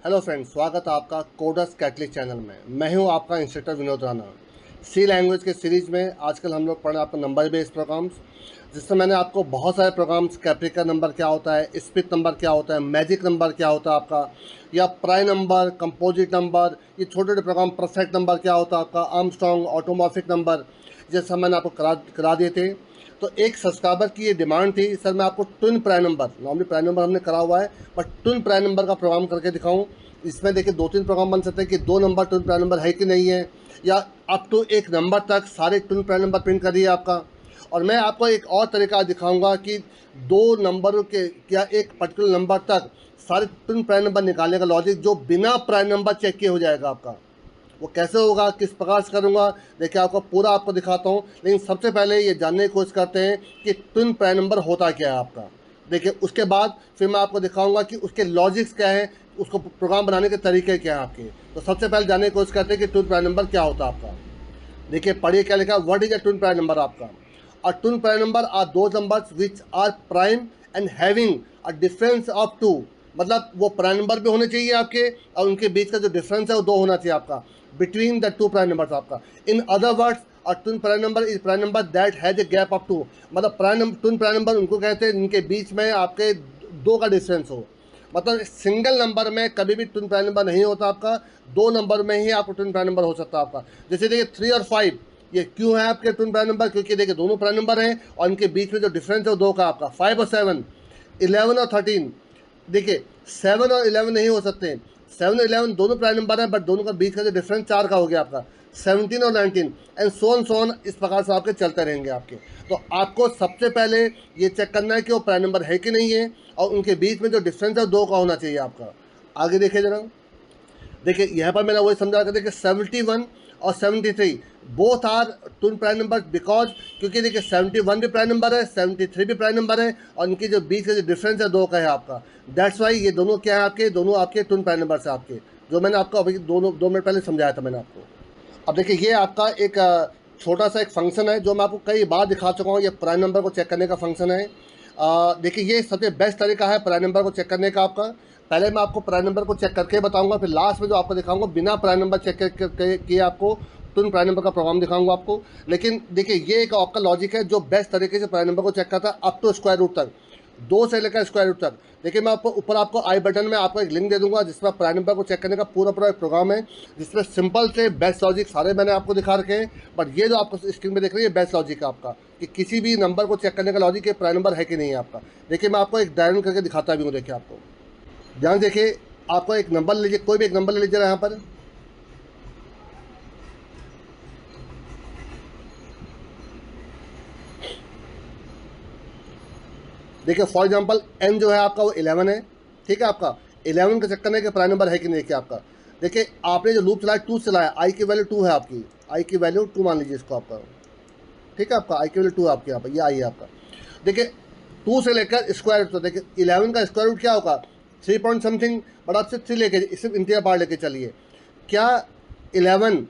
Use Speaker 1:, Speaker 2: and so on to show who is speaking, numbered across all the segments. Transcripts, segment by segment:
Speaker 1: Hello friends, स्वागत है आपका कोडर्स कैटलिस्ट चैनल में। मैं हूं आपका इंस्ट्रक्टर विनोद राणा। सी लैंग्वेज के सीरीज़ में आजकल हम लोग पढ़ रहे हैं आपको नंबर बेस्ड प्रोग्राम्स, जिसमें मैंने आपको बहुत सारे प्रोग्राम्स, कैप्रिका नंबर क्या होता है, स्पिक नंबर क्या होता है, मैजिक नंबर क्या होता है आपका, या प्राइम नंबर, कंपोजिट नंबर, ये छोटे छोटे प्रोग्राम, परफेक्ट नंबर क्या होता है आपका, आर्मस्ट्रॉन्ग, ऑटोमॉर्फिक नंबर, जैसा मैंने आपको करा दिए थे। तो एक सब्सक्राइबर की ये डिमांड थी, सर मैं आपको twin prime number, normally prime number हमने करा हुआ है, बट ट्विन प्राइम नंबर का प्रोग्राम करके दिखाऊं। इसमें देखिए दो तीन प्रोग्राम बन सकते हैं कि दो नंबर ट्विन प्राइम नंबर है कि नहीं है, या अप टू एक नंबर तक सारे ट्विन प्राइम नंबर प्रिंट करिए आपका। और मैं आपको एक और तरीका दिखाऊंगा कि दो नंबरों के या एक पर्टिकुलर नंबर तक सारे ट्विन प्राइम नंबर निकालने का लॉजिक जो बिना प्राइम नंबर चेक किए हो जाएगा आपका। वो कैसे होगा, किस प्रकार से करूँगा, देखिए आपको पूरा आपको दिखाता हूँ। लेकिन सबसे पहले ये जानने की कोशिश करते हैं कि ट्विन प्राइम नंबर होता क्या है आपका। देखिए उसके बाद फिर मैं आपको दिखाऊंगा कि उसके लॉजिक्स क्या है, उसको प्रोग्राम बनाने के तरीके क्या हैं आपके। तो सबसे पहले जानने की कोशिश करते हैं कि ट्विन प्राइम नंबर क्या होता है आपका। देखिए पढ़िए क्या लिखा है, what is a twin prime number आपका। A twin prime number are those numbers which are prime and having a difference of two. मतलब वो प्राइम नंबर भी होने चाहिए आपके, और उनके बीच का जो डिफरेंस है वो दो होना चाहिए आपका, between the two prime numbers आपका। In other words, a twin prime number is prime number that has a gap of two. मतलब ट्विन प्राइम नंबर उनको कहते हैं जिनके बीच में आपके दो का डिफरेंस हो। मतलब सिंगल नंबर में कभी भी ट्विन प्राइम नंबर नहीं होता आपका, दो नंबर में ही आपको ट्विन प्राइम नंबर हो सकता है आपका। जैसे देखिए 3 और 5, ये क्यों है आपके ट्विन प्राइम नंबर, क्योंकि देखिए दोनों प्राइम नंबर हैं और इनके बीच में जो डिफरेंस है वो दो का आपका। 5 और 7, 11 और 13, देखिए 7 और 11 नहीं हो सकते। 7 और 11 दोनों प्राइम नंबर हैं, बट दोनों का बीच का जो डिफरेंस 4 का हो गया आपका। 17 और 19 एंड सोन इस प्रकार से आपके चलते रहेंगे आपके। तो आपको सबसे पहले ये चेक करना है कि वो प्राइम नंबर है कि नहीं है, और उनके बीच में जो डिफरेंस है दो का होना चाहिए आपका। आगे देखिए जरा, देखिए यहाँ पर मैंने वही समझा कर, देखिए 71 और 73 both are twin prime number, because क्योंकि देखिए 71 भी प्राइम नंबर है, 73 भी प्राइम नंबर है, और इनकी जो बीच का जो डिफरेंस है दो का है आपका। दैट्स वाई ये दोनों क्या है आपके, दोनों आपके ट्विन प्राइम नंबर है आपके, जो मैंने आपको अभी दोनों 2 मिनट पहले समझाया था मैंने आपको। अब देखिए ये आपका एक छोटा सा एक फंक्शन है जो मैं आपको कई बार दिखा चुका हूँ। ये प्राइम नंबर को चेक करने का फंक्शन है। देखिए ये सबसे बेस्ट तरीका है प्राइम नंबर को चेक करने का आपका। पहले मैं आपको प्राइम नंबर को चेक करके बताऊंगा, फिर लास्ट में जो आपको दिखाऊंगा बिना प्राइम नंबर चेक किए आपको ट्विन प्राइम नंबर का प्रोग्राम दिखाऊंगा आपको। लेकिन देखिए ये एक आपका लॉजिक है जो बेस्ट तरीके से प्राइम नंबर को चेक करता है अप टू स्क्वायर रूट तक, 2 से लेकर स्क्वायर रूट तक। देखिए मैं आपको ऊपर आपको आई बटन में आपको एक लिंक दे दूंगा जिसमें प्राइम नंबर को चेक करने का पूरा एक प्रोग्राम है, जिसमें सिंपल से बेस्ट लॉजिक सारे मैंने आपको दिखा रखे हैं। बट ये जो आपको स्क्रीन पे देख रही है बेस्ट लॉजिक है आपका, कि किसी भी नंबर को चेक करने का लॉजिक है प्राइम नंबर है कि नहीं है आपका। देखिए मैं आपको एक डायग्राम करके दिखाता भी हूँ। देखिए आपको ध्यान देखिए, आपको एक नंबर लीजिए, कोई भी एक नंबर ले लीजिए यहाँ पर। देखिए फॉर एग्जांपल एन जो है आपका वो 11 है, ठीक है आपका। 11 का चेक करने के प्राइम नंबर है कि नहीं क्या आपका। देखिए आपने जो लूप चलाया 2 चलाया, आई की वैल्यू 2 है आपकी, आई की वैल्यू 2 मान लीजिए इसको आपका, ठीक है आपका। आई की वैल्यू 2 है आपके यहाँ पर, ये आई है आपका। देखिए 2 से लेकर स्क्वायर रूट, तो देखिए 11 का स्क्वायर रूट क्या होगा, 3 पॉइंट समथिंग, बट आप सिर्फ 3 लेके सिर्फ इंटीजर पार्ट लेके चलिए। क्या 11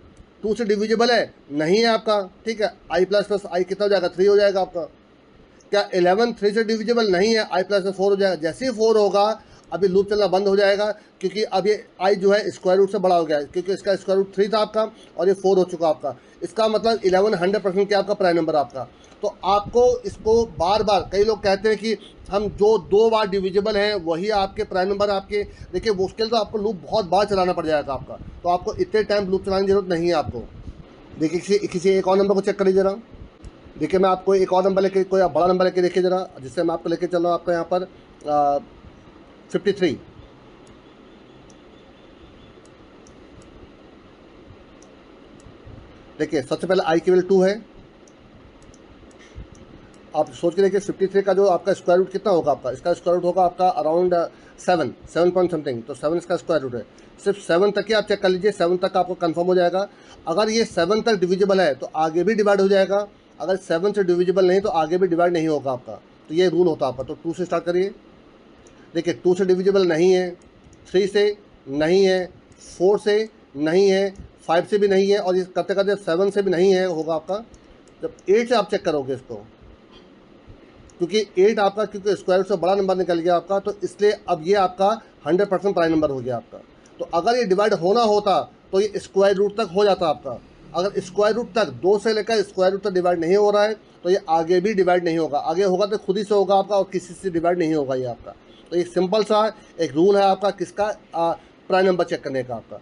Speaker 1: 2 से डिविजिबल है, नहीं है आपका, ठीक है। आई प्लस प्लस आई कितना हो जाएगा, 3 हो जाएगा आपका। क्या 11 3 से डिविजिबल नहीं है, आई प्लस में 4 हो जाएगा। जैसे ही 4 होगा अभी लूप चलना बंद हो जाएगा, क्योंकि अब ये आई जो है स्क्वायर रूट से बड़ा हो गया है, क्योंकि इसका स्क्वायर रूट 3 था आपका और ये 4 हो चुका आपका। इसका मतलब 11 100% क्या आपका प्राइम नंबर आपका। तो आपको इसको बार बार, कई लोग कहते हैं कि हम जो 2 बार डिविजिबल हैं वही आपके प्राइम नंबर आपके। देखिए वो उसके लिए तो आपको लूप बहुत बार चलाना पड़ जाएगा आपका, तो आपको इतने टाइम लूप चलाने की जरूरत नहीं है आपको। देखिए किसी एक और नंबर को चेक कर लीजिए जरा। देखिए मैं आपको एक और नंबर लेके, कोई बड़ा नंबर लेके देखिए जरा, जिससे मैं आपको लेके चल रहा हूँ आपका यहाँ पर 53। देखिए सबसे पहले आई की वैल्यू 2 है। आप सोच के देखिए 53 का जो आपका स्क्वायर रूट कितना होगा आपका, इसका स्क्वायर रूट होगा आपका अराउंड 7 पॉइंट समथिंग, तो 7 इसका स्क्वायर रूट है। सिर्फ 7 तक ही आप चेक कर लीजिए, 7 तक आपको कंफर्म हो जाएगा। अगर ये 7 तक डिविजिबल है तो आगे भी डिवाइड हो जाएगा, अगर 7 से डिविजिबल नहीं तो आगे भी डिवाइड नहीं होगा आपका। तो ये रूल होता है आपका। तो 2 से स्टार्ट करिए। देखिए 2 से डिविजिबल नहीं है, 3 से नहीं है, 4 से नहीं है, 5 से भी नहीं है, और ये करते करते 7 से भी नहीं है होगा आपका। जब 8 से आप चेक करोगे इसको, क्योंकि 8 आपका, क्योंकि स्क्वायर रूट से बड़ा नंबर निकल गया आपका, तो इसलिए अब ये आपका 100% प्राइम नंबर हो गया आपका। तो अगर ये डिवाइड होना होता तो ये स्क्वायर रूट तक हो जाता आपका। अगर स्क्वायर रूट तक 2 से लेकर स्क्वायर रूट तक डिवाइड नहीं हो रहा है तो ये आगे भी डिवाइड नहीं होगा। आगे होगा तो खुद ही से होगा आपका, और किसी से डिवाइड नहीं होगा ये आपका। तो एक सिंपल सा एक रूल है आपका किसका, प्राइम नंबर चेक करने का आपका।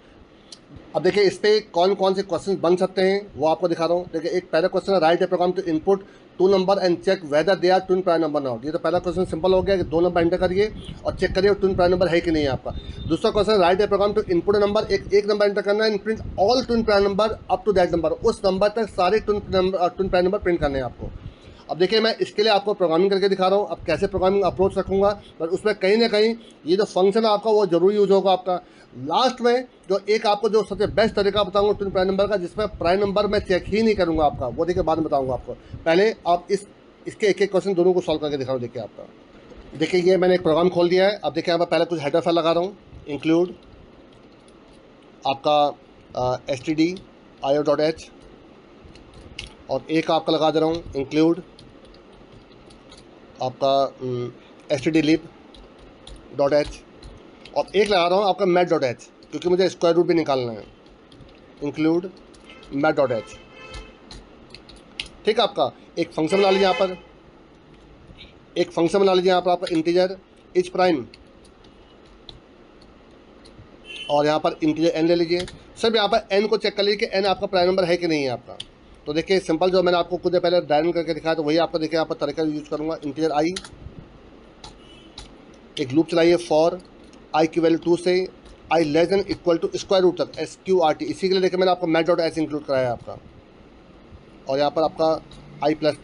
Speaker 1: अब देखिए इस पर कौन कौन से क्वेश्चन बन सकते हैं वो आपको दिखा रहा हूँ। देखिए एक पहला क्वेश्चन है, write a program to input 2 number and check whether they are twin prime number not. ये तो पहला क्वेश्चन सिंपल हो गया कि 2 नंबर एंटर करिए और चेक करिए ट्विन प्राइम नंबर है कि नहीं है आपका। दूसरा question, write a program to input number, एक नंबर एंटर करना है, print all twin prime number up to that number, उस नंबर तक सारे ट्विन प्राइम नंबर प्रिंट करने हैं आपको। अब देखिए मैं इसके लिए आपको प्रोग्रामिंग करके दिखा रहा हूँ। अब कैसे प्रोग्रामिंग अप्रोच रखूँगा, पर उसमें कहीं ना कहीं ये जो फंक्शन है आपका वो जरूर यूज होगा आपका। लास्ट में जो एक आपको जो सबसे बेस्ट तरीका बताऊंगा ट्विन प्राइम नंबर का, जिसमें प्राइम नंबर मैं चेक ही नहीं करूँगा आपका, वो देखिए बाद में बताऊँगा आपको। पहले आप इसके एक एक क्वेश्चन दोनों को सॉल्व करके दिखा रहा हूँ। देखिए आपका, देखिए ये मैंने एक प्रोग्राम खोल दिया है। अब देखिए यहाँ पर पहले कुछ हेडर फाइल लगा रहा हूँ, इंक्लूड आपका stdio.h, और एक आपका लगा दे रहा हूँ इंक्लूड आपका stdlib.h, और एक लगा रहा हूँ आपका math.h, क्योंकि मुझे स्क्वायर रूट भी निकालना है, इंक्लूड math.h। ठीक है, आपका एक फंक्शन बना लीजिए यहाँ पर, एक फंक्शन बना लीजिए यहाँ पर आपका इंटीजर इच प्राइम, और यहाँ पर इंटीजर n ले लीजिए। सब यहाँ पर n को चेक कर लीजिए कि n आपका प्राइम नंबर है कि नहीं है आपका। तो देखिए सिंपल जो मैंने आपको खुद पहले डायग्राम करके दिखाया तो वही आपको देखिए यहाँ पर तरीका यूज करूँगा। इंटीजर i, एक लूप चलाइए फॉर i की वैल्यू 2 से i less than equal to square root तक SQRT। इसी के लिए देखिए मैंने आपको math.h इंक्लूड कराया आपका, और यहाँ पर आपका i प्लस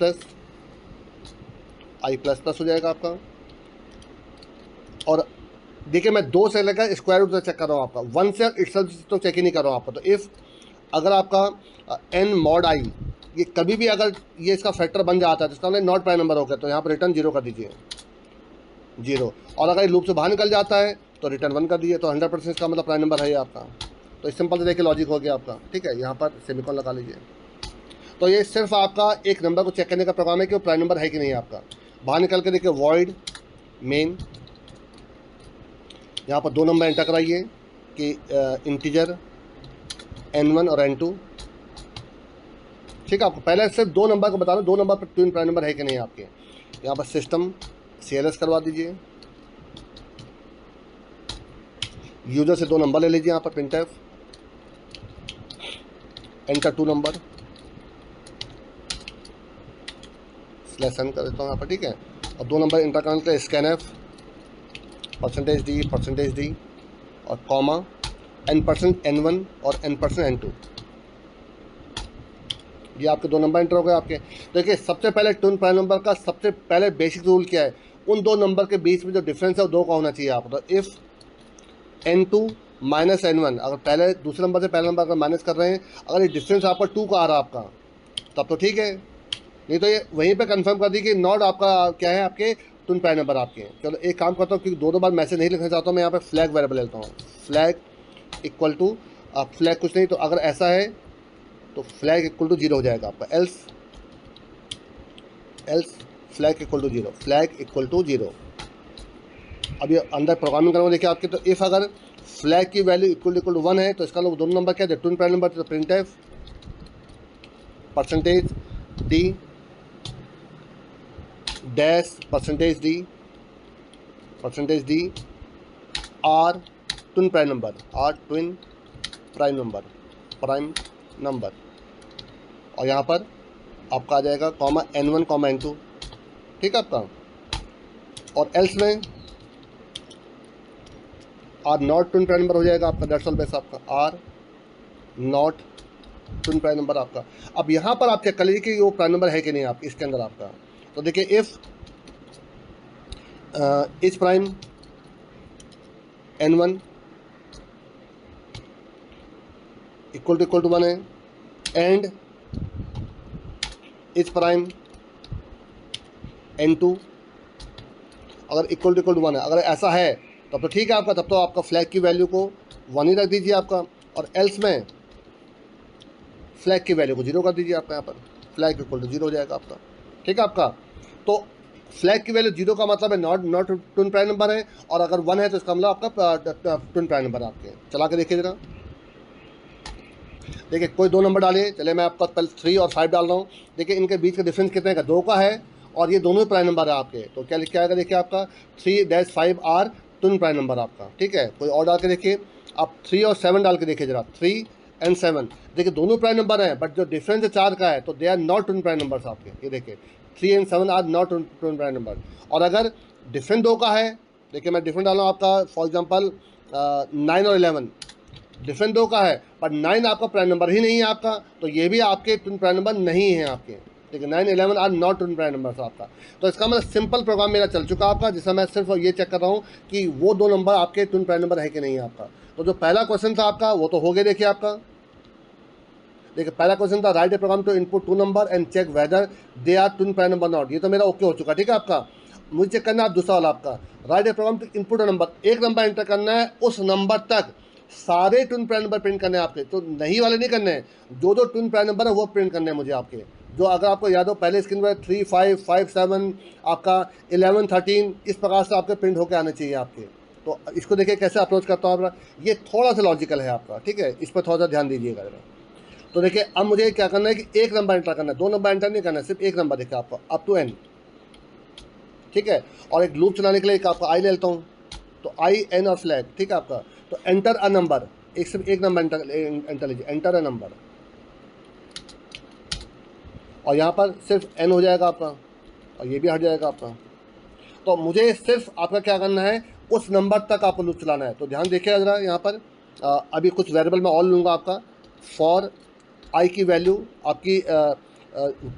Speaker 1: प्लस हो जाएगा आपका। और देखिए मैं 2 से लेकर स्क्वायर रूट तक चेक कर रहा हूँ आपका, 1 से इटसेल्फ तो चेक ही नहीं कर रहा हूँ आपका। तो इफ़ अगर आपका n mod i ये कभी भी अगर ये इसका फैक्टर बन जाता है तो इसका मतलब नॉट प्राइम नंबर हो गया, तो यहाँ पर रिटर्न 0 कर दीजिए, 0। और अगर ये लूप से बाहर निकल जाता है तो रिटर्न 1 कर दीजिए, तो 100% इसका मतलब प्राइम नंबर है ये आपका। तो इस सिंपल से देखिए लॉजिक हो गया आपका। ठीक है, यहाँ पर सेमीकोलन लगा लीजिए। तो ये सिर्फ आपका एक नंबर को चेक करने का प्रोग्राम है कि वो प्राइम नंबर है कि नहीं आपका। बाहर निकल के देखिए वॉइड मेन, यहाँ पर 2 नंबर एंटर कराइए कि इंटीजर n1 और n2। ठीक है, आपको पहले सिर्फ 2 नंबर को बताना, 2 नंबर पर ट्विन प्राइम नंबर है कि नहीं आपके। यहाँ पर सिस्टम CLS करवा दीजिए, यूजर से 2 नंबर ले लीजिए, यहाँ पर printf एंटर 2 नंबर /n कर देता हूँ यहाँ पर। ठीक है, और 2 नंबर एंटर करने के लिए scanf %d और कॉमा n% n1 और n% n2। ये आपके 2 नंबर एंटर हो गए आपके। देखिए सबसे पहले ट्विन प्राइम नंबर का सबसे पहले बेसिक रूल क्या है, उन 2 नंबर के बीच में जो डिफरेंस है वो 2 का होना चाहिए आपको। तो इफ़ n2 माइनस n1, अगर पहले दूसरे नंबर से पहले नंबर अगर माइनस कर रहे हैं, अगर ये डिफरेंस आपका 2 का आ रहा है आपका, तब तो ठीक है, नहीं तो ये वहीं पे कंफर्म कर दी कि नॉट आपका क्या है, आपके ट्विन प्राइम नंबर आपके हैं। चलो एक काम करता हूँ, क्योंकि 2 बार मैसेज नहीं लिखना चाहता हूँ, मैं यहाँ पे फ्लैग वेरिएबल लेता हूँ। फ्लैग इक्वल टू, आप फ्लैग कुछ नहीं, तो अगर ऐसा है तो फ्लैग इक्वल टू 0 हो जाएगा आपका। Else flag equal to 0, flag equal to 0। अब ये अंदर प्रोग्रामिंग करूँगा देखिए आपके। तो इफ़ अगर फ्लैग की वैल्यू इक्वल टू 1 है तो इसका लोग 2 नंबर क्या है, ट्विन प्राइम नंबर, तो printf %d dash %d r twin prime number, और यहाँ पर आपका आ जाएगा कॉमा n1 कॉमा n2। ठीक है आपका, और एल्स में are not twin prime number हो जाएगा आपका। दैट्स ऑल बेस आपका are not twin prime number आपका। अब यहाँ पर आप चेक कर लीजिए कि वो प्राइम नंबर है कि नहीं आपके इसके अंदर आपका। तो देखिए if each prime n1 equal to 1 है, एंड इच प्राइम n2 अगर इक्वल टू 1 है, अगर ऐसा है तब तो ठीक है आपका, तब तो आपका फ्लैग की वैल्यू को 1 ही रख दीजिए आपका, और एल्स में फ्लैग की वैल्यू को 0 कर दीजिए आपका। यहाँ पर फ्लैग इक्वल टू 0 हो जाएगा आपका। ठीक है आपका। तो फ्लैग की वैल्यू 0 का मतलब है नॉट ट्विन प्राइम नंबर है, और अगर 1 है तो इसका मतलब आपका ट्विन प्राइम नंबर आपके। चला के देखिए जरा, देखिए कोई दो नंबर डालिए, चले मैं आपका पहले 3 और 5 डाल रहा हूँ। देखिए इनके बीच का डिफरेंस कितने का, 2 का है, और ये दोनों प्राइम नंबर है आपके, तो क्या लिखा आएगा देखिए आपका 3-5 आर ट्विन प्राइम नंबर आपका, ठीक है। कोई और डाल के देखिए, आप 3 और 7 डाल के देखिए जरा, 3 एंड 7, देखिए दोनों प्राइम नंबर हैं, बट जो डिफरेंस है 4 का है, तो they are not twin prime numbers आपके। ये देखिए 3 and 7 are not twin prime number. और अगर डिफरेंस 2 का है, देखिए मैं डिफरेंट डाल रहा हूँ आपका, फॉर एग्जाम्पल 9 और 11, डिफरेंस 2 का है, पर 9 आपका प्राइम नंबर ही नहीं है आपका, तो ये भी आपके ट्विन प्राइम नंबर नहीं है आपके, ठीक है। 9, 11 are not twin prime numbers आपका। तो इसका मतलब सिंपल प्रोग्राम मेरा चल चुका आपका, जिसमें मैं सिर्फ ये चेक कर रहा हूँ कि वो दो नंबर आपके ट्विन प्राइम नंबर है कि नहीं आपका। तो जो पहला क्वेश्चन था आपका वो तो हो गया, देखिए आपका, देखिए पहला क्वेश्चन था write a program to input 2 number and check whether they are twin prime number not, ये तो मेरा ओके हो चुका, ठीक है आपका। मुझे चेक करना है आप दूसरा वाला आपका, write a program to input number, एक नंबर एंटर करना है, उस नंबर तक सारे ट्विन प्राइम नंबर प्रिंट करने हैं आपके, तो नहीं वाले नहीं करने हैं, जो जो ट्विन प्राइम नंबर है वो प्रिंट करने हैं मुझे आपके। जो अगर आपको याद हो पहले स्क्रीन पर 3, 5, 5, 7 आपका 11, 13 इस प्रकार से आपके प्रिंट होकर आने चाहिए आपके। तो इसको देखिए कैसे अप्रोच करता हूँ आपका, ये थोड़ा सा लॉजिकल है आपका, ठीक है, इस पर थोड़ा सा ध्यान दीजिएगा। तो देखिए अब मुझे क्या करना है कि एक नंबर एंटर करना है, 2 नंबर एंटर नहीं करना है, सिर्फ एक नंबर देखिए आपको अप टू एन, ठीक है। और एक लूप चलाने के लिए एक आपका आई ले लेता हूँ, तो आई एन और फ्लैग, ठीक है आपका। तो एंटर अ नंबर, एक सिर्फ एक नंबर एंटर लीजिए, एंटर अ नंबर, और यहाँ पर सिर्फ एन हो जाएगा आपका, और ये भी हट जाएगा आपका। तो मुझे सिर्फ आपका क्या करना है, उस नंबर तक आपको लूप चलाना है। तो ध्यान देखिएगा जरा यहाँ पर, अभी कुछ वेरिएबल मैं और लूँगा आपका, फॉर आई की वैल्यू आपकी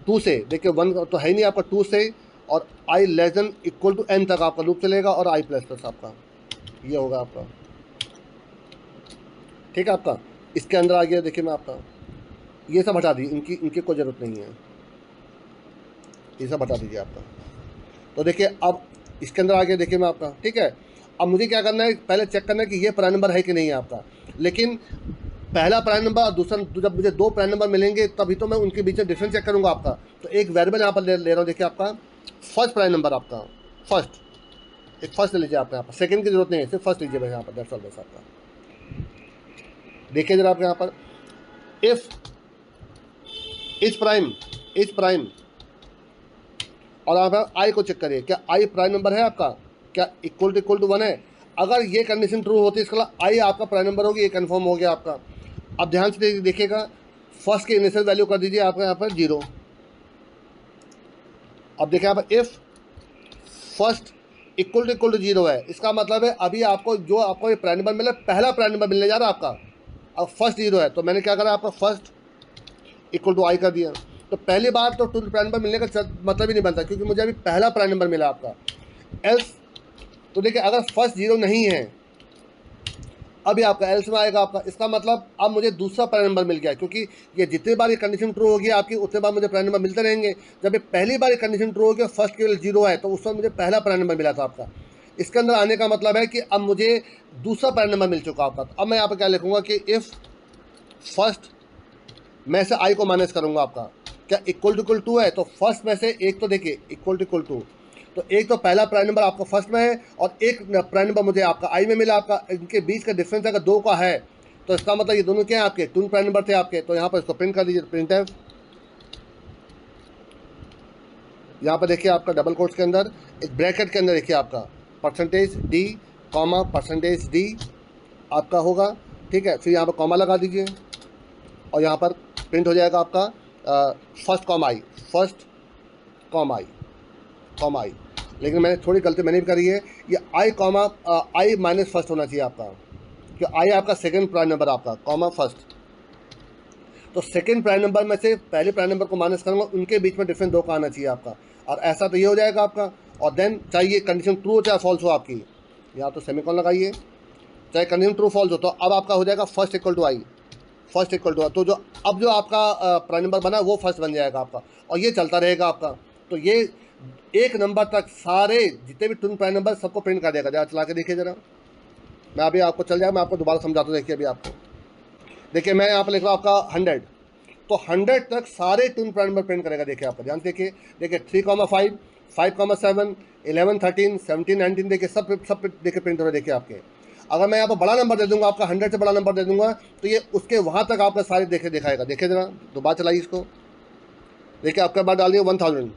Speaker 1: 2 से, देखिए 1 तो है ही नहीं आपका, 2 से और i less than equal to n तक आपका लूप चलेगा, और आई प्लस प्लस आपका ये होगा आपका, ठीक है आपका। इसके अंदर आ गया, देखिए मैं आपका ये सब हटा दी, इनकी कोई ज़रूरत नहीं है, ये सब हटा दीजिए आपका। तो देखिए अब इसके अंदर आ गया, देखिए मैं आपका, ठीक है। अब मुझे क्या करना है, पहले चेक करना है कि ये प्राइम नंबर है कि नहीं है आपका। लेकिन पहला प्राइम नंबर और दूसरा, जब मुझे 2 प्राइम नंबर मिलेंगे तभी तो मैं उनके बीच में डिफरेंस चेक करूँगा आपका। तो एक वेरिएबल यहाँ पर ले रहा हूँ, देखिए आपका फर्स्ट प्राइम नंबर आपका, फर्स्ट, एक फर्स्ट ले लीजिए आपका, यहाँ पर सेकंड की जरूरत नहीं है, सिर्फ फर्स्ट लीजिए बस यहाँ पर, दैट्स ऑल बस आपका। देखिए जरा आप यहाँ पर, इफ इज प्राइम, और आप आई को चेक करिए, क्या आई प्राइम नंबर है आपका, क्या इक्वल टू 1 है। अगर ये कंडीशन ट्रू होती है इसका आई आपका प्राइम नंबर होगी, ये कन्फर्म हो गया आपका। अब ध्यान से देखिएगा, फर्स्ट की इनिशियल वैल्यू कर दीजिए आपका यहाँ पर 0। अब देखिए यहाँ पर इफ फर्स्ट इक्वल टू 0 है, इसका मतलब है अभी आपको जो आपको ये प्राइम नंबर मिला, पहला प्राइम नंबर मिलने जा रहा है आपका। अब फर्स्ट 0 है, तो मैंने क्या करा, आपका फर्स्ट इक्वल टू आई कर दिया। तो पहली बार तो ट्विन प्राइम नंबर मिलने का मतलब ही नहीं बनता, क्योंकि मुझे अभी पहला प्राइम नंबर मिला आपका। एल्स, तो देखिए अगर फर्स्ट 0 नहीं है, अभी आपका एल्स में आएगा आपका, इसका मतलब अब मुझे दूसरा प्राइम नंबर मिल गया, क्योंकि ये जितनी बार ये कंडीशन ट्रू होगी आपकी, उतने बार मुझे प्राइम नंबर मिलते रहेंगे। जब ये पहली बार ये कंडीशन ट्रू होगी, फर्स्ट केवल 0 है, तो उस वक्त मुझे पहला प्राइम नंबर मिला था आपका। इसके अंदर आने का मतलब है कि अब मुझे दूसरा प्राइम नंबर मिल चुका आपका। अब मैं यहाँ पर क्या लिखूँगा कि इफ़ फर्स्ट, मैं से आई को माइनस करूँगा आपका, क्या इक्वल टू है, तो फर्स्ट में से एक तो देखिए इक्वल टू, तो एक तो पहला प्राइम नंबर आपका फर्स्ट में है, और एक प्राइम नंबर मुझे आपका आई में मिला आपका। इनके बीच का डिफरेंस अगर 2 का है, तो इसका मतलब ये दोनों क्या है आपके ट्विन प्राइम नंबर थे आपके। तो यहाँ पर इसको प्रिंट कर दीजिए, प्रिंट है, यहाँ पर देखिए आपका डबल कोट्स के अंदर एक ब्रैकेट के अंदर देखिए आपका %d कॉमा %d आपका होगा, ठीक है। फिर यहाँ पर कॉमा लगा दीजिए, और यहाँ पर प्रिंट हो जाएगा आपका फर्स्ट कॉमा आई, लेकिन मैंने थोड़ी गलती मैंने भी करी है, ये आई माइनस फर्स्ट होना चाहिए आपका, क्योंकि आई आपका सेकंड प्राइम नंबर आपका, कॉमा फर्स्ट। तो सेकंड प्राइम नंबर में से पहले प्राइम नंबर को माइनस करूँगा, उनके बीच में डिफरेंस 2 का आना चाहिए आपका, और ऐसा तो ये हो जाएगा आपका। और देन चाहिए कंडीशन ट्रू हो चाहे फॉल्स हो आपकी, या तो सेमीकोलन लगाइए, चाहे कंडीशन ट्रू फॉल्स हो, तो अब आपका हो जाएगा फर्स्ट इक्वल टू आई, तो जो अब जो आपका प्राइम नंबर बना वो फर्स्ट बन जाएगा आपका, और ये चलता रहेगा आपका। तो ये एक नंबर तक सारे जितने भी ट्विन प्राइम नंबर सबको प्रिंट कर देगा। जरा चला के देखिए जरा, मैं अभी आपको चल जाएगा, मैं आपको दोबारा समझाता हूँ। देखिए अभी आपको, देखिए मैं यहाँ पर लिख रहा हूँ आपका 100, तो 100 तक सारे ट्विन प्राइम नंबर प्रिंट करेगा। देखिए आपका ध्यान से देखिए 3,5 5,7, 11, 13, 17, 19 देखिए सब देखिए प्रिंट हो रहे देखिए आपके। अगर मैं यहाँ पर बड़ा नंबर दे दूंगा, आपका 100 से बड़ा नंबर दे दूंगा, तो ये उसके वहाँ तक आपका सारे देखे दिखाएगा। देखिए जरा दोबारा चलाइए इसको, देखिए आपके बाद डाल दिया 1000,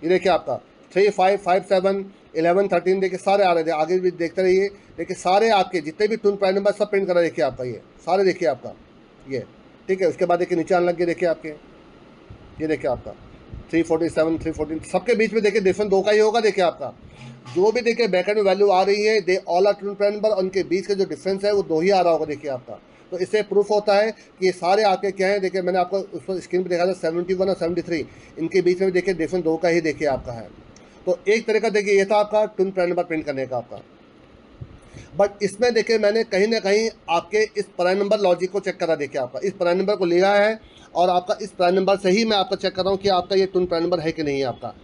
Speaker 1: ये देखिए आपका 3, 5, 5, 7, 11, 13 देखिए सारे आ रहे थे। आगे भी देखते रहिए, देखिए सारे आपके जितने भी टून प्राइम नंबर सब प्रिंट करा देखिए आपका, ये सारे देखिए आपका ये, ठीक है। उसके बाद देखिए नीचे आने लग गए देखिए आपके, ये देखिए आपका 347, 314 सबके बीच में देखिए डिफरेंस 2 का ही होगा। देखिए आपका जो भी देखिए बैकएंड में वैल्यू आ रही है, they all are twin prime number, उनके बीच का जो डिफरेंस है वो 2 ही आ रहा होगा देखिए आपका। तो इससे प्रूफ होता है कि ये सारे आपके क्या हैं। देखिए मैंने आपको उस पर स्क्रीन पर देखा था 71 और 73, इनके बीच में देखिए डिफरेंस 2 का ही देखिए आपका है। तो एक तरीका देखिए ये था आपका टून प्राइम नंबर प्रिंट करने का आपका। बट इसमें देखिए मैंने कहीं ना कहीं आपके इस प्राइम नंबर लॉजिक को चेक करा। देखिए आपका इस प्राइम नंबर को लिया है और आपका इस प्राइम नंबर से ही मैं आपका चेक कर रहा हूँ कि आपका ये टून प्राइम नंबर है कि नहीं है आपका।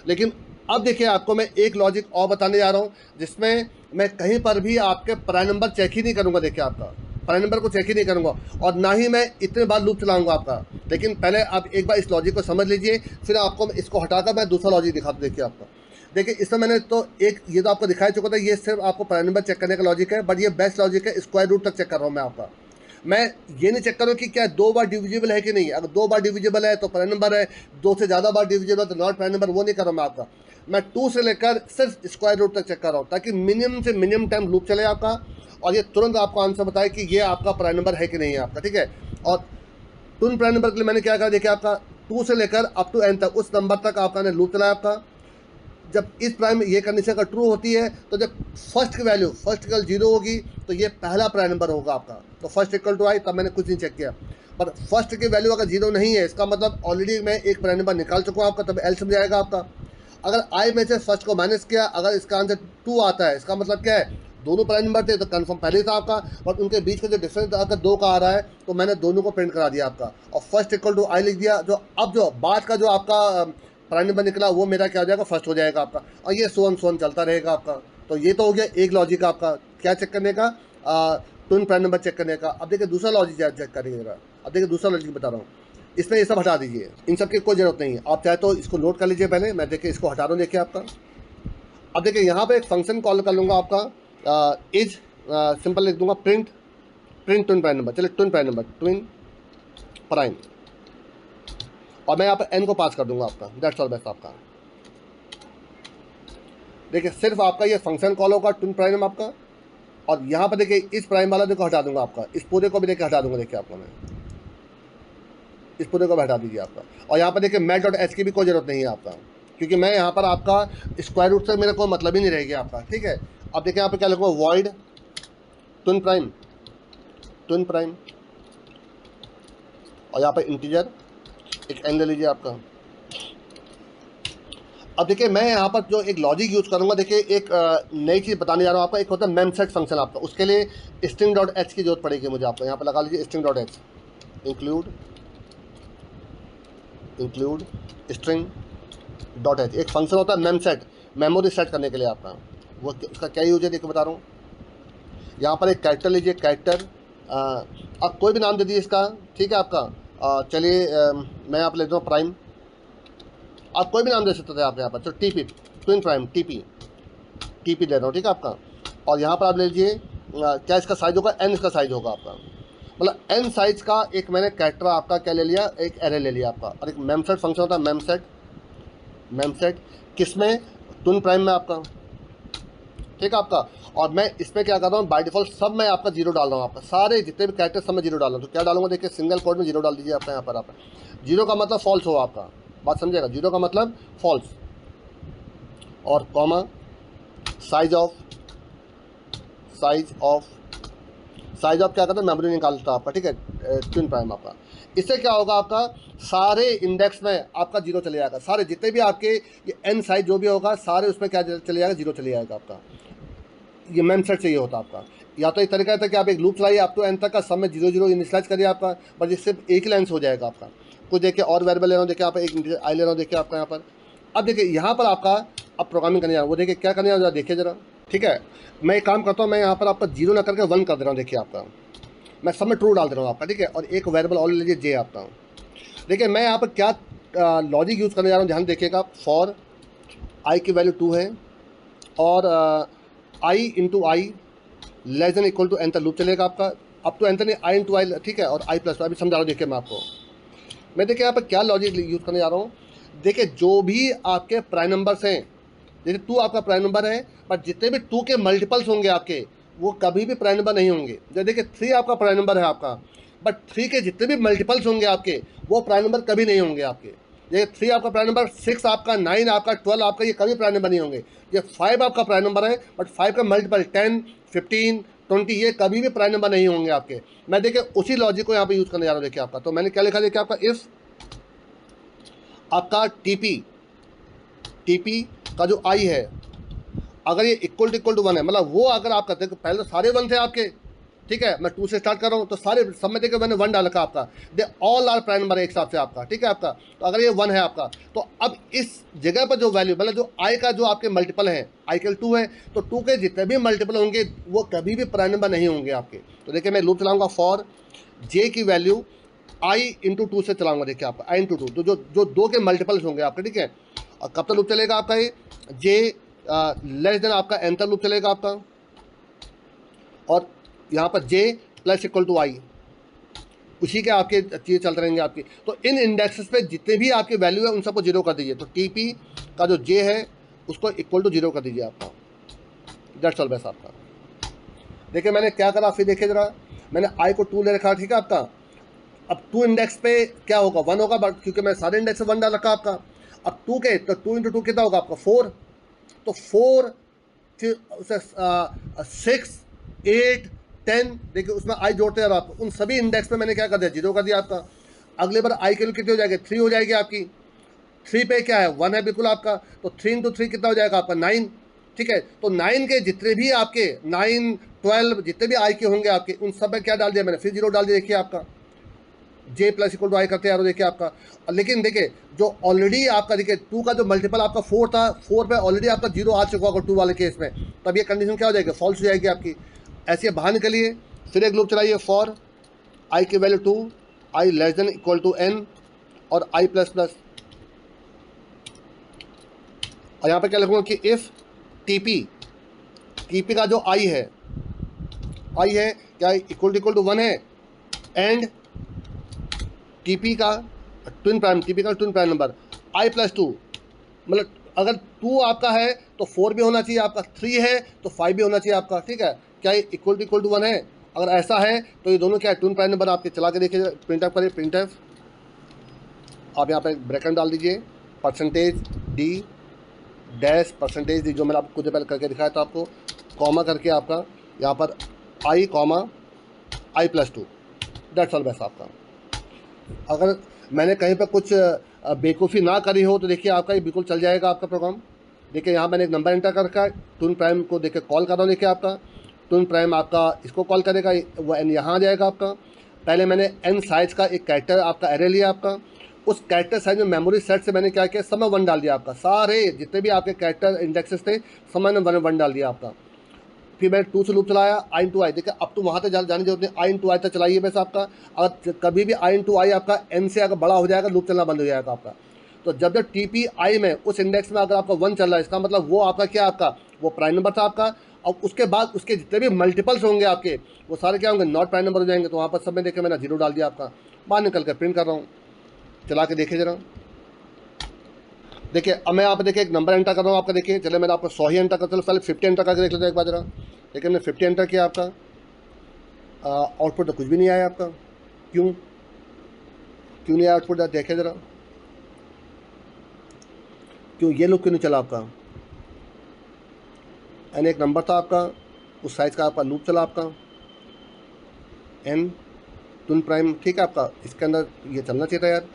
Speaker 1: लेकिन अब देखिए आपको मैं एक लॉजिक और बताने जा रहा हूँ, जिसमें मैं कहीं पर भी आपके प्राइम नंबर चेक ही नहीं करूँगा। देखिए आपका प्राइम नंबर को चेक ही नहीं करूँगा और ना ही मैं इतने बार लूप चलाऊँगा आपका। लेकिन पहले आप एक बार इस लॉजिक को समझ लीजिए, फिर आपको इसको हटाकर मैं दूसरा लॉजिक दिखाता हूँ। देखिए आपका देखिए इसमें मैंने तो एक ये तो आपको दिखाई चुका था, ये सिर्फ आपको प्राइम नंबर चेक करने का लॉजिक है। बट ये बेस्ट लॉजिक है, स्क्वायर रूट तक चेक कर रहा हूँ मैं आपका। मैं ये नहीं चेक कर रहा हूँ कि क्या 2 बार डिविजिबल है कि नहीं। अगर 2 बार डिविजिबल है तो प्राइम नंबर है, 2 से ज़्यादा बार डिविजिबल है तो नॉट प्राइम नंबर, वो नहीं कर रहा हूँ मैं आपका। मैं 2 से लेकर सिर्फ स्क्वायर रूट तक चेक कर रहा हूँ, ताकि मिनिमम से मिनिमम टाइम लूप चले आपका और ये तुरंत आपको आंसर बताए कि ये आपका प्राइम नंबर है कि नहीं है आपका, ठीक है। और टून प्राइम नंबर के लिए मैंने क्या कहा, देखिए आपका 2 से लेकर अप टू एन तक उस नंबर तक आपका ने लूप चलाया आपका। जब इस प्राइम ये कंडीशन अगर ट्रू होती है तो जब फर्स्ट की वैल्यू फर्स्ट इक्वल 0 होगी तो ये पहला प्राइम नंबर होगा आपका। तो फर्स्ट इक्वल टू आई, तब मैंने कुछ नहीं चेक किया। पर फर्स्ट की वैल्यू अगर 0 नहीं है, इसका मतलब ऑलरेडी मैं एक प्राइम नंबर निकाल चुका हूँ आपका, तब एल समझ जाएगा आपका। अगर आई में से फर्स्ट को माइनस किया, अगर इसका आंसर 2 आता है, इसका मतलब क्या है, दोनों प्राइम नंबर थे तो कन्फर्म पहले ही था आपका। बट उनके बीच का जो डिफरेंस अगर 2 का आ रहा है तो मैंने दोनों को प्रिंट करा दिया आपका और फर्स्ट इक्वल टू आई लिख दिया। जो अब जो बाद का जो आपका प्राइम नंबर निकला वो मेरा क्या हो जाएगा, फर्स्ट हो जाएगा आपका। और ये सोन चलता रहेगा आपका। तो ये तो हो गया एक लॉजिक आपका क्या चेक करने का, टून प्राइम नंबर चेक करने का। अब देखिए दूसरा लॉजिक चेक करिएगा। अब देखिए दूसरा लॉजिक बता रहा हूँ, इसमें ये सब हटा दीजिए, इन सब की कोई ज़रूरत नहीं है। आप चाहे तो इसको नोट कर लीजिए पहले, मैं देखिए इसको हटा रहा हूँ देखिए आपका। अब देखिए यहाँ पे एक फंक्शन कॉल कर लूँगा आपका, इज सिंपल लिख दूंगा प्रिंट टून प्राइम नंबर। चलिए twin prime number, twin prime, और मैं यहाँ पर एन को पास कर दूंगा आपका। दैट्स ऑल बेस्ट आपका। देखिए सिर्फ आपका ये फंक्शन कॉल होगा टून प्राइम नंबर आपका। और यहाँ पर देखिए इस प्राइम वाला देखो हटा दूंगा आपका, इस पूरे को भी देखिए हटा दूंगा। देखिए आपको मैं इस पूरे को भी हटा दीजिए आपका। और यहाँ पर देखिए मैट डॉट एच की भी कोई ज़रूरत नहीं है आपका, क्योंकि मैं यहाँ पर आपका स्क्वायर रूट से मेरा कोई मतलब ही नहीं रहेगी आपका, ठीक है। अब देखिए यहाँ पर क्या लिखूँगा, वॉइड टून प्राइम और यहाँ पर इंटीजर एक एन ले लीजिए आपका। अब देखिए मैं यहाँ पर जो एक लॉजिक यूज़ करूँगा, देखिए एक नई चीज़ बताने जा रहा हूँ आपका। एक होता है मेम सेट फंक्शन आपका, उसके लिए स्ट्रिंग डॉट एच की जरूरत पड़ेगी मुझे आपको। यहाँ पर लगा लीजिए string dot H, include string dot H. एक फंक्शन होता है मेम सेट, मेमोरी सेट करने के लिए आपका। वो उसका क्या यूज है देखो बता रहा हूँ। यहाँ पर एक कैरेक्टर लीजिए, कैरेक्टर आप कोई भी नाम दे दीजिए इसका, ठीक है आपका। चलिए मैं यहाँ पर लेता हूँ प्राइम, आप कोई भी नाम दे सकते थे आप यहाँ पर। तो टीपी ट्विन प्राइम टीपी दे रहा हूँ, ठीक है आपका। और यहाँ पर आप ले लीजिए क्या इसका साइज होगा, एन इसका साइज होगा आपका, मतलब एन साइज का एक मैंने कैरेक्टर आपका क्या ले लिया, एक एरे ले लिया आपका। और एक मेमसेट फंक्शन होता है, मेमसेट किस में, ट्विन प्राइम में आपका, ठीक है आपका। और मैं इसमें क्या कर रहा हूँ, बाय डिफॉल्ट सब मैं आपका 0 डाल रहा हूँ आपका, सारे जितने भी कैरेक्टर सब मैं 0 डाल रहा हूँ। तो क्या डालूंगा देखिए, सिंगल कोड में 0 डाल दीजिए आपका। यहाँ पर आप 0 का मतलब फॉल्स हो आपका, बात समझेगा, 0 का मतलब फॉल्स। और कॉमा साइज ऑफ क्या करता है, मेमोरी निकालता है आपका, ठीक है, ट्विन प्राइम आपका। इससे क्या होगा, आपका सारे इंडेक्स में आपका 0 चले जाएगा। सारे जितने भी आपके ये एन साइज जो भी होगा सारे उसमें क्या चले जाएगा, 0 चले जाएगा आपका। ये मेम सेट चाहिए होता आपका। या तो एक तरीका था कि आप एक लूप चलाइए आप तो एन तक का, सब में 0 0 इनिशियलाइज करिए आपका, बट इससे एक ही लाइन से हो जाएगा आपका। कुछ देखिए और वेरिएबल ले रहा हूँ, देखिए आप एक आई ले रहा हूँ, देखिए आपका यहाँ पर। अब देखिए यहाँ पर आपका अब प्रोग्रामिंग करने जा रहा हूँ, वो देखिए क्या करने जा रहा हूँ, देखिए जरा, ठीक है। मैं एक काम करता हूँ, मैं यहाँ पर आपका 0 ना करके 1 कर दे रहा हूँ। देखिए आपका मैं सब में ट्रू डाल दे रहा हूँ आपका, ठीक है। और एक वेरिएबल और ले लीजिए जे आपका। देखिए मैं यहाँ पर क्या लॉजिक यूज़ करने जा रहा हूँ, ध्यान देखिएगा। फॉर आई की वैल्यू 2 है और i into i less than equal to n तक लूप चलेगा आपका। अब तो एन तक नहीं, आई इंटू आई, ठीक है, और आई प्लस। अभी समझा रहा हूँ, देखिए मैं आपको, मैं देखिए यहाँ पर क्या लॉजिक यूज़ करने जा रहा हूँ। देखिए जो भी आपके प्राइम नंबर्स हैं, जैसे 2 आपका प्राइम नंबर है, पर जितने भी 2 के मल्टीपल्स होंगे आपके, वो कभी भी प्राइम नंबर नहीं होंगे। जैसे देखिए 3 आपका प्राइम नंबर है आपका, बट 3 के जितने भी मल्टीपल्स होंगे आपके, वो प्राइम नंबर कभी नहीं होंगे आपके। ये 3 आपका प्राइम नंबर, 6 आपका, 9 आपका, 12 आपका, ये कभी प्राइम नंबर नहीं होंगे। ये 5 आपका प्राइम नंबर है, बट 5 का मल्टीपल 10, 15, 20 ये कभी भी प्राइम नंबर नहीं होंगे आपके। मैं देखिए उसी लॉजिक को यहाँ पे यूज़ करने जा रहा हूँ। देखिए आपका, तो मैंने क्या लिखा, देखिए आपका इफ़ आपका टीपी का जो आई है, अगर ये इक्वल टू 1 है, मतलब वो अगर आप करते, पहले तो सारे 1 थे आपके, ठीक है, मैं 2 से स्टार्ट कर रहा हूँ, तो सारे सब में देखिए मैंने 1 डाल रखा आपका, they all are prime number एक हिसाब से आपका, ठीक है आपका। तो अगर ये 1 है आपका, तो अब इस जगह पर जो वैल्यू, मतलब जो आई का जो आपके मल्टीपल है, आई के 2 है, तो 2 के जितने भी मल्टीपल होंगे वो कभी भी प्राइम नंबर नहीं होंगे आपके। तो देखिए मैं लूप चलाऊंगा, फॉर जे की वैल्यू आई इंटू 2 से चलाऊंगा। देखिए आपका आई इंटू 2, तो जो 2 के मल्टीपल्स होंगे आपके, ठीक है। और कब तक लूप चलेगा आपका ये, जे लेस देन आपका एन तक लूप चलेगा आपका, और यहाँ पर जे प्लस इक्वल टू आई, उसी के आपके चीज़ें चलते रहेंगे आपकी। तो इन इंडेक्सेस पे जितने भी आपके वैल्यू है उन सबको 0 कर दीजिए। तो टीपी का जो जे है उसको इक्वल टू 0 कर दीजिए आपका। दैट्स ऑल बेस्ट आपका। देखिए मैंने क्या करा, फिर देखिए जरा, मैंने आई को 2 ले रखा, ठीक है आपका। अब 2 इंडेक्स पे क्या होगा, 1 होगा, बट क्योंकि मैं सारे इंडेक्स से 1 डाल रखा आपका। अब 2 के, तो 2 इंटू 2 कितना होगा आपका, 4। तो 4 फिर उसे 6, 8, 10, देखिए उसमें आई जोड़ते हैं आप, उन सभी इंडेक्स पे मैंने क्या कर दिया, 0 कर दिया आपका। अगले बार आई के लिए कितनी हो जाएगी, 3 हो जाएगी आपकी। 3 पे क्या है, 1 है बिल्कुल आपका, तो 3 इंटू 3 कितना हो जाएगा आपका, 9, ठीक है। तो 9 के जितने भी आपके 9, 12 जितने भी आई के होंगे आपके, उन सब में क्या डाल दिया मैंने, फिर 0 डाल दिया। देखिए आपका जे प्लस इक्वल टू आई करते यार, देखिए आपका। लेकिन देखिए जो ऑलरेडी आपका, देखिए 2 का जो मल्टीपल आपका 4 था, 4 पे ऑलरेडी आपका 0 आ चुका होगा 2 वाले केस में, तब ये कंडीशन क्या हो जाएगी, फॉल्स हो जाएगी आपकी। ऐसे बाहर निकलिए, फिर एक लूप चलाइए, फॉर आई की value 2, I less than equal to N और आई प्लस प्लस। और यहाँ पे क्या लिखूंगा कि इफ़ टीपी का जो आई है क्या इक्वल टू 1 है, एंड टीपी का ट्विन प्राइम नंबर आई प्लस 2, मतलब अगर 2 आपका है तो 4 भी होना चाहिए आपका, 3 है तो 5 भी होना चाहिए आपका, ठीक है। क्या ये इक्वल टू 1 है, अगर ऐसा है तो ये दोनों क्या है, ट्विन प्राइम नंबर आपके। चला के देखिए, प्रिंट आउट करिए, प्रिंट आउट आप यहाँ पर ब्रैकेट डाल दीजिए, %d डैश %d, जो मैंने आपको खुद पहले करके दिखाया था आपको, कॉमा करके आपका यहाँ पर i comma i plus 2, that's all best आपका। अगर मैंने कहीं पर कुछ बेवकूफ़ी ना करी हो तो देखिए आपका ये बिल्कुल चल जाएगा आपका प्रोग्राम। देखिए यहाँ मैंने एक नंबर एंटर कर रखा है, ट्विन प्राइम को देखिए कॉल कर रहा हूँ। देखिए आपका ट्विन प्राइम आपका इसको कॉल करेगा, वो एन यहाँ आ जाएगा आपका। पहले मैंने एन साइज़ का एक कैरेक्टर आपका एरे लिया आपका, उस कैरेक्टर साइज में मेमोरी सेट से मैंने क्या किया, सब में 1 डाल दिया आपका। सारे जितने भी आपके कैरेक्टर इंडेक्सेस थे सब मैंने 1 डाल दिया आपका। फिर मैंने 2 से लूप चलाया, आई इंटू आई। देखिए अब तो वहाँ तक जाने की जरूरत नहीं, आई इंटू आई तक चलाइए बस आपका। अगर कभी भी आई इंटू आई आपका एन से अगर बड़ा हो जाएगा, लूप चलना बंद हो जाएगा आपका। तो जब टीपी आई में उस इंडेक्स में अगर आपका 1 चल रहा है, इसका मतलब वो आपका क्या, आपका वो प्राइम नंबर था आपका। और उसके बाद उसके जितने भी मल्टीपल्स होंगे आपके, वो सारे क्या होंगे, नॉट प्राइम नंबर हो जाएंगे। तो वहाँ पर सब में देखिए मैंने 0 डाल दिया आपका। बाहर निकल कर प्रिंट कर रहा हूँ, चला के देखिए जरा। देखिए अब मैं यहाँ पर देखिए एक नंबर एंटर कर रहा हूँ आपका। देखिए चले मैंने आपको 100 ही एंटर कर, चलो पहले 50 एंटर करके देख लेते हैं एक बार जरा। देखिए मैंने 50 एंटर किया आपका, आउटपुट तो कुछ भी नहीं आया आपका। क्यों नहीं आया आउटपुट, देखे ज़रा, क्यों ये लूप क्यों नहीं चला आपका। एन एक नंबर था आपका, उस साइज़ का आपका लूप चला आपका, एन ट्विन प्राइम, ठीक है आपका। इसके अंदर ये चलना चाहिए था यार,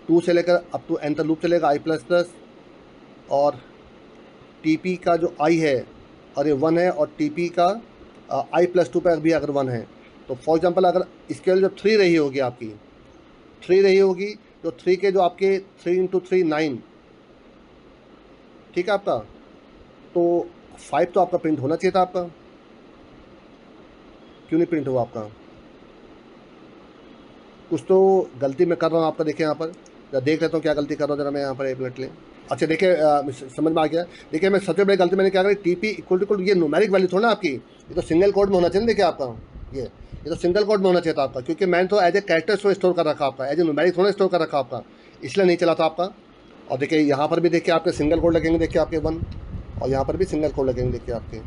Speaker 1: 2 से लेकर अप टू एन तक लूप चलेगा, आई प्लस प्लस। और टीपी का जो आई है और ये 1 है, और टीपी का आई प्लस 2 पर भी अगर 1 है, तो फॉर एग्जांपल अगर इसके लिए जो 3 रही होगी आपकी, 3 रही होगी, तो 3 के जो आपके 3 इंटू 3 9, ठीक है आपका। तो 5 तो आपका प्रिंट होना चाहिए था आपका, क्यों नहीं प्रिंट हुआ आपका। कुछ तो गलती मैं कर रहा हूँ आपका। देखिए यहाँ पर देख लेता हूँ क्या गलती कर रहा हूँ जरा मैं यहाँ पर, 1 मिनट लें। अच्छा देखिए समझ में आ गया। देखिए मैं सबसे बड़ी गलती मैंने क्या करी, टीपी इक्वल टू ये न्यूमेरिक वैल्यू थोड़ा ना आपकी, ये तो सिंगल कोड में होना चाहिए। देखिए आपका ये तो सिंगल कोड में होना चाहिए था आपका, क्योंकि मैंने तो एज ए कैरेक्टर स्टोर कर रखा आपका, एज ए न्यूमेरिक थोड़ा स्टोर कर रखा आपका, इसलिए नहीं चला था आपका। और देखिए यहाँ पर भी देखिए आपके सिंगल कोड लगेंगे, देखिए आपके 1, और यहाँ पर भी सिंगल कोड लगेंगे देखिए आपके,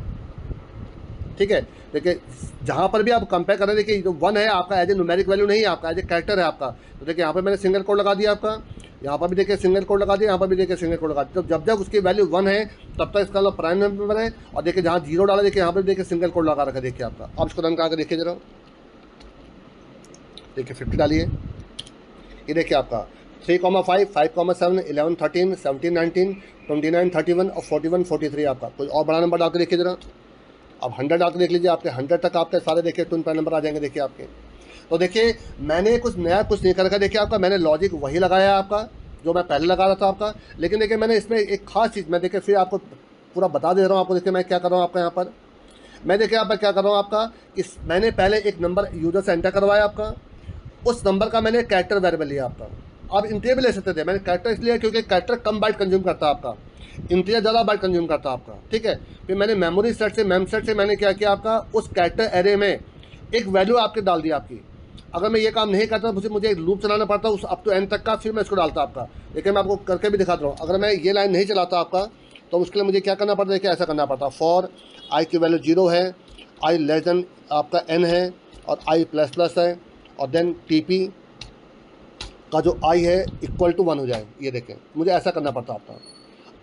Speaker 1: ठीक है। देखिए जहाँ पर भी आप कंपेयर करें, देखिए जो 1 है आपका एज ए न्यूमेरिक वैल्यू नहीं है आपका, एज ए कैरेक्टर है आपका। तो देखिए यहाँ पर मैंने सिंगल कोड लगा दिया आपका, यहाँ पर भी देखिए सिंगल कोड लगा दिया, यहाँ पर भी देखिए सिंगल कोड लगा दिया। तो जब जब उसकी वैल्यू 1 है तब तक इसका मतलब प्राइम नंबर है। और देखिए जहाँ 0 डाला, देखिए यहाँ पर देखिए सिंगल कोड लगा रखा है देखिए आपका। अब इसको रन करके देखिए जरा, देखिए 50 डालिए, ये देखिए आपका 3,5, 5,7, 11, 13, 17, 19, 29, 31 और 41, 43 आपका। कोई और बड़ा नंबर डाल के देखिए जरा, अब 100 डाल के देख लीजिए, आपके 100 तक आपके सारे देखिए ट्विन प्राइम नंबर आ जाएंगे देखिए आपके। तो देखिए मैंने कुछ नया कुछ नहीं कर रखा, देखिए आपका मैंने लॉजिक वही लगाया है आपका जो मैं पहले लगा रहा था आपका। लेकिन देखिए मैंने इसमें एक खास चीज़ मैं देखिए फिर आपको पूरा बता दे रहा हूँ आपको। देखिए मैं क्या कर रहा हूँ आपका यहाँ पर, मैं देखिए यहाँ पर क्या कर रहा हूँ आपका, इस मैंने पहले एक नंबर यूज़र से एंटर करवाया आपका, उस नंबर का मैंने कैरेक्टर वेरिएबल लिया आपका। आप इंटीजर भी ले सकते थे, मैंने कैरेक्टर इसलिए क्योंकि कैरेक्टर कम बाइट कंज्यूम करता है आपका, इंटीजर ज़्यादा बाइट कंज्यूम करता है आपका, ठीक है। फिर मैंने मेमोरी सेट से मेम सेट से मैंने क्या किया आपका, उस कैरेक्टर एरे में एक वैल्यू आपके डाल दिया आपकी। अगर मैं ये काम नहीं करता मुझे एक लूप चलाना पड़ता उस अप टू एन तक का, फिर मैं इसको डालता आपका। लेकिन मैं आपको करके भी दिखाता हूँ, अगर मैं ये लाइन नहीं चलाता आपका तो उसके लिए मुझे क्या करना पड़ता है, देखिए ऐसा करना पड़ता। फॉर आई की वैल्यू 0 है, आई लेस देन आपका n है और आई प्लस प्लस है, और देन टीपी का जो i है इक्वल टू 1 हो जाए, ये देखें मुझे ऐसा करना पड़ता आपका।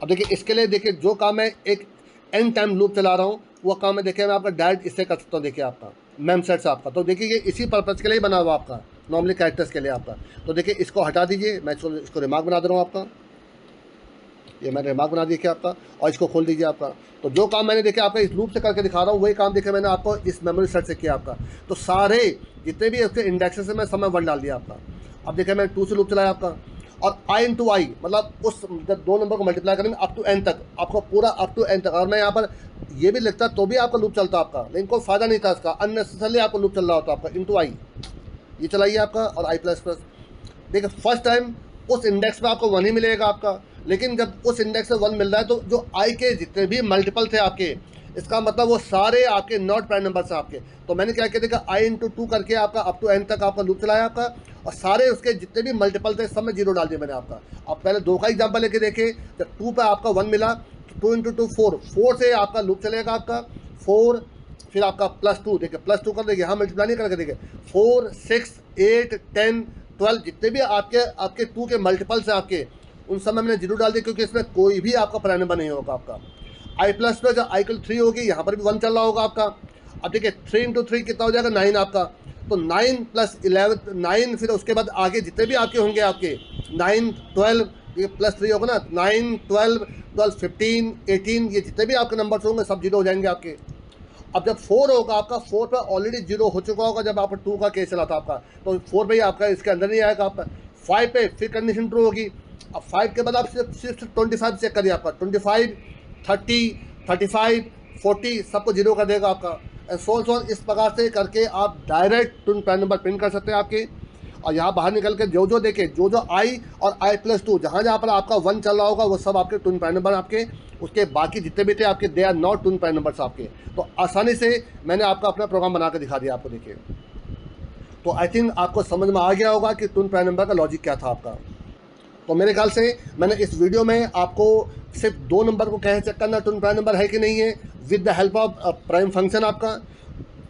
Speaker 1: अब देखिए इसके लिए देखिए जो काम मैं एक n टाइम लूप चला रहा हूँ वो काम मैं देखिए मैं आपका डायरेक्ट इससे कर सकता हूँ देखिए आपका मेम सेट से आपका। तो देखिए ये इसी पर्पज़ के लिए बना हुआ आपका, नॉर्मली कैरेक्टर्स के लिए आपका। तो देखिए इसको हटा दीजिए, मैं इसको रिमार्क बना दे रहा हूँ आपका, ये मैंने रिमार्क बना दिया आपका, और इसको खोल दीजिए आपका। तो जो काम मैंने देखिए आपका इस लूप से करके दिखा रहा हूँ वही काम देखिए मैंने आपको इस मेमोरी सेट से किया आपका। तो सारे जितने भी उसके इंडेक्सेस है मैं समय 1 डाल दिया आपका। अब देखिए मैंने 2 से लूप चलाया आपका, और i इंटू आई मतलब उस जब 2 नंबर को मल्टीप्लाई करेंगे अप टू n तक, आपको पूरा अप टू n तक। और मैं यहाँ पर ये भी लिखता तो भी आपका लूप चलता आपका, लेकिन कोई फ़ायदा नहीं था इसका, अननेसेसरली आपको लूप चल रहा होता आपका। इंटू आई ये चलाइए आपका, और आई प्लस प्लस। देखिए फर्स्ट टाइम उस इंडेक्स पे आपको 1 ही मिलेगा आपका, लेकिन जब उस इंडेक्स से 1 मिल रहा है तो जो आई के जितने भी मल्टीपल थे आपके, इसका मतलब वो सारे आपके नॉट प्राइम नंबर से आपके। तो मैंने क्या किया देखा, आई इंटू 2 करके आपका अप टू n तक आपका लूप चलाया आपका, और सारे उसके जितने भी मल्टीपल थे सब में 0 डाल दिया मैंने आपका। अब पहले 2 का एग्जाम्पल लेके देखे, जब 2 पे आपका 1 मिला तो 2 इंटू 2 4, 4 से आपका लूप चलेगा आपका 4, फिर आपका +2 देखिए +2 कर देंगे, यहाँ मल्टीप्लाई नहीं करके देखिए 4, 6, 8, 10, 12 जितने भी आपके 2 के मल्टीपल्स हैं आपके, उन सब में मैंने 0 डाल दिया, क्योंकि इसमें कोई भी आपका प्राइम नंबर नहीं होगा आपका। आई प्लस प्लस जब आई 3 होगी, यहाँ पर भी 1 चल रहा होगा आपका। अब देखिए 3 इंटू 3 कितना हो जाएगा 9 आपका, तो 9 प्लस 11 9, फिर उसके बाद आगे जितने भी आपके होंगे आपके 9, 12 ये +3 होगा ना, 9, 12, 15, 18 ये जितने भी आपके नंबर्स होंगे सब 0 हो जाएंगे आपके। अब जब 4 होगा आपका, 4 पे ऑलरेडी 0 हो चुका होगा जब आप 2 का केस चला था आपका, तो 4 पे ही आपका इसके अंदर नहीं आएगा आपका। 5 पे फिर कंडीशन ट्रू होगी। अब 5 के बाद आप सिर्फ 25 चेक करिए आपका, 25, 30, 35, 40 सबको 0 कर देगा आपका। सोन इस प्रकार से करके आप direct twin prime number print कर सकते हैं आपके। और यहाँ बाहर निकल के जो देखे जो आई और i+2 जहाँ पर आपका 1 चल रहा होगा वो सब आपके ट्विन प्राइम नंबर आपके, उसके बाकी जितने भी थे आपके they are not twin prime numbers आपके। तो आसानी से मैंने आपका अपना प्रोग्राम बना के दिखा दिया आपको, देखिए। तो आई थिंक आपको समझ में आ गया होगा कि ट्विन प्राइम नंबर का लॉजिक क्या था आपका। तो मेरे ख्याल से मैंने इस वीडियो में आपको सिर्फ 2 नंबर को कैसे चेक करना ट्विन प्राइम नंबर है कि नहीं है, with the help of prime function आपका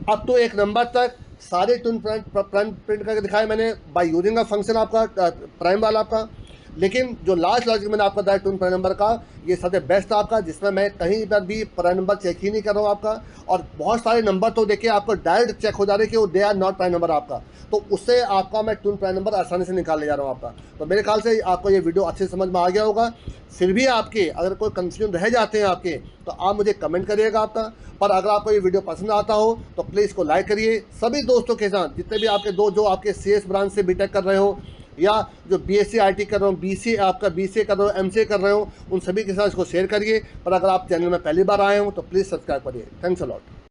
Speaker 1: अप टू एक नंबर तक सारे ट्विन प्राइम प्रिंट करके दिखाए मैंने बाय यूजिंग अ फंक्शन आपका प्राइम वाला आपका। लेकिन जो लास्ट लॉजिक मैंने आपका दिया ट्विन प्राइम नंबर का, ये सबसे बेस्ट आपका, जिसमें मैं कहीं पर भी प्राइम नंबर चेक ही नहीं कर रहा हूँ आपका। और बहुत सारे नंबर तो देखिए आपको डायरेक्ट चेक हो जा रहे हैं कि वो they are not prime number आपका, तो उससे आपका मैं ट्विन प्राइम नंबर आसानी से निकालने जा रहा हूँ आपका। तो मेरे ख्याल से आपको ये वीडियो अच्छे समझ में आ गया होगा। फिर भी आपके अगर कोई कंफ्यूजन रह जाते हैं आपके, तो आप मुझे कमेंट करिएगा आपका। पर अगर आपको ये वीडियो पसंद आता हो तो प्लीज़ इसको लाइक करिए। सभी दोस्तों के साथ, जितने भी आपके दोस्त जो आपके CS ब्रांच से बीटेक कर रहे हो, या जो BSc IT कर रहे हो, BCA कर रहे हो, MCA कर रहे हो, उन सभी के साथ इसको शेयर करिए। पर अगर आप चैनल में पहली बार आए हो तो प्लीज़ सब्सक्राइब करिए। Thanks a lot.